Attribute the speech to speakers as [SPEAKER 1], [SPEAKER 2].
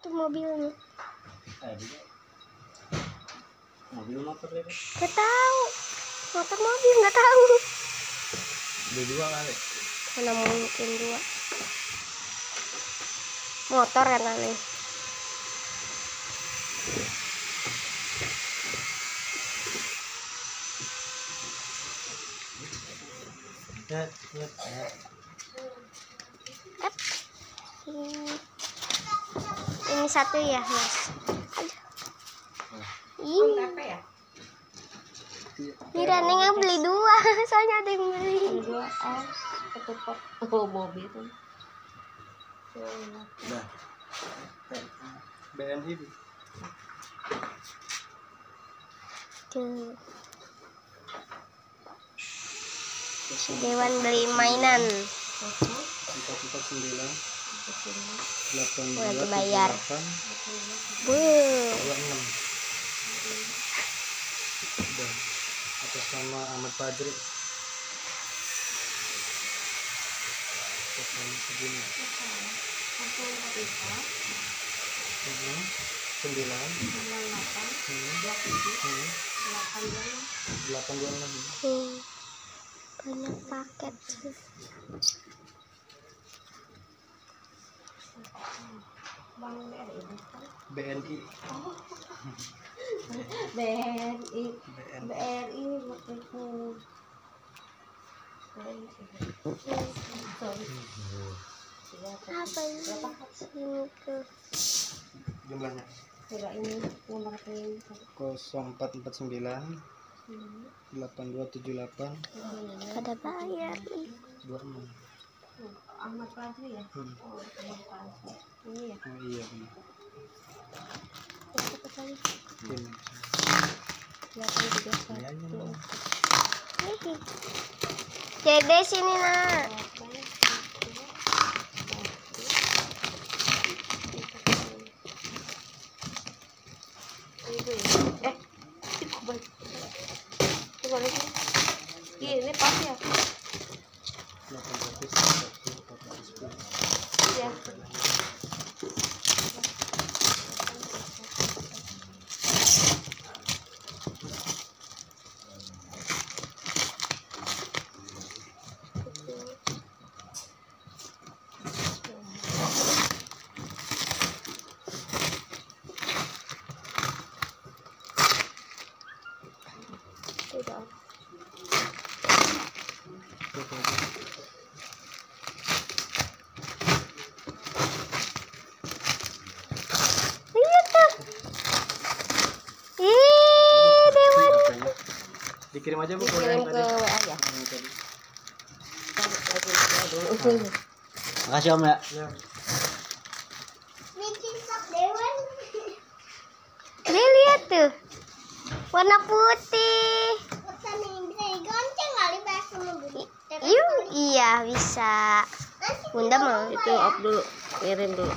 [SPEAKER 1] Itu mobilnya.
[SPEAKER 2] Mobil motor deh.
[SPEAKER 1] Gak tahu. Motor mobil nggak tahu.
[SPEAKER 2] Dua kali.
[SPEAKER 1] Mana mungkin dua. Motor kan aneh. Ini satu ya, Mas. Ini. Mira Neng beli dua, soalnya ada yang beli.
[SPEAKER 3] Dua ketupat. Oh, mobil tuh.
[SPEAKER 2] Dah. BNI.
[SPEAKER 1] Tuh. Dewan beli mainan.
[SPEAKER 2] 449
[SPEAKER 1] Udah dibayar.
[SPEAKER 2] 82
[SPEAKER 1] Bu.
[SPEAKER 2] 26. Udah. Atas nama Ahmad Fajri. Atas nama segini. 826.
[SPEAKER 1] Banyak paket sih.
[SPEAKER 2] BNI.
[SPEAKER 3] BRI waktu
[SPEAKER 1] Apa ini? Sini tuh.
[SPEAKER 2] Jumlahnya
[SPEAKER 3] Coba ini nomor ini
[SPEAKER 2] 0449 8278
[SPEAKER 1] Kada bayar nih.
[SPEAKER 2] 26.
[SPEAKER 3] Ahmad Fajri ya? Oh, Ahmad Fajri. Ini ya?
[SPEAKER 2] Oh iya benar.
[SPEAKER 1] Dapat lagi.
[SPEAKER 2] Ini.
[SPEAKER 3] 831.
[SPEAKER 1] Nih. Dede sini nak.
[SPEAKER 3] Ini pas ya?
[SPEAKER 2] 810.
[SPEAKER 3] Iya.
[SPEAKER 1] Sudah. Lihat tuh. Ih, Dewan.
[SPEAKER 2] Dikirim aja Bu.
[SPEAKER 3] Kirim ke WA ya?
[SPEAKER 2] Makasih Om ya.
[SPEAKER 1] Nih lihat tuh. Warna putih. Iya bisa. Bunda mau.
[SPEAKER 3] Itu off dulu, kirim dulu.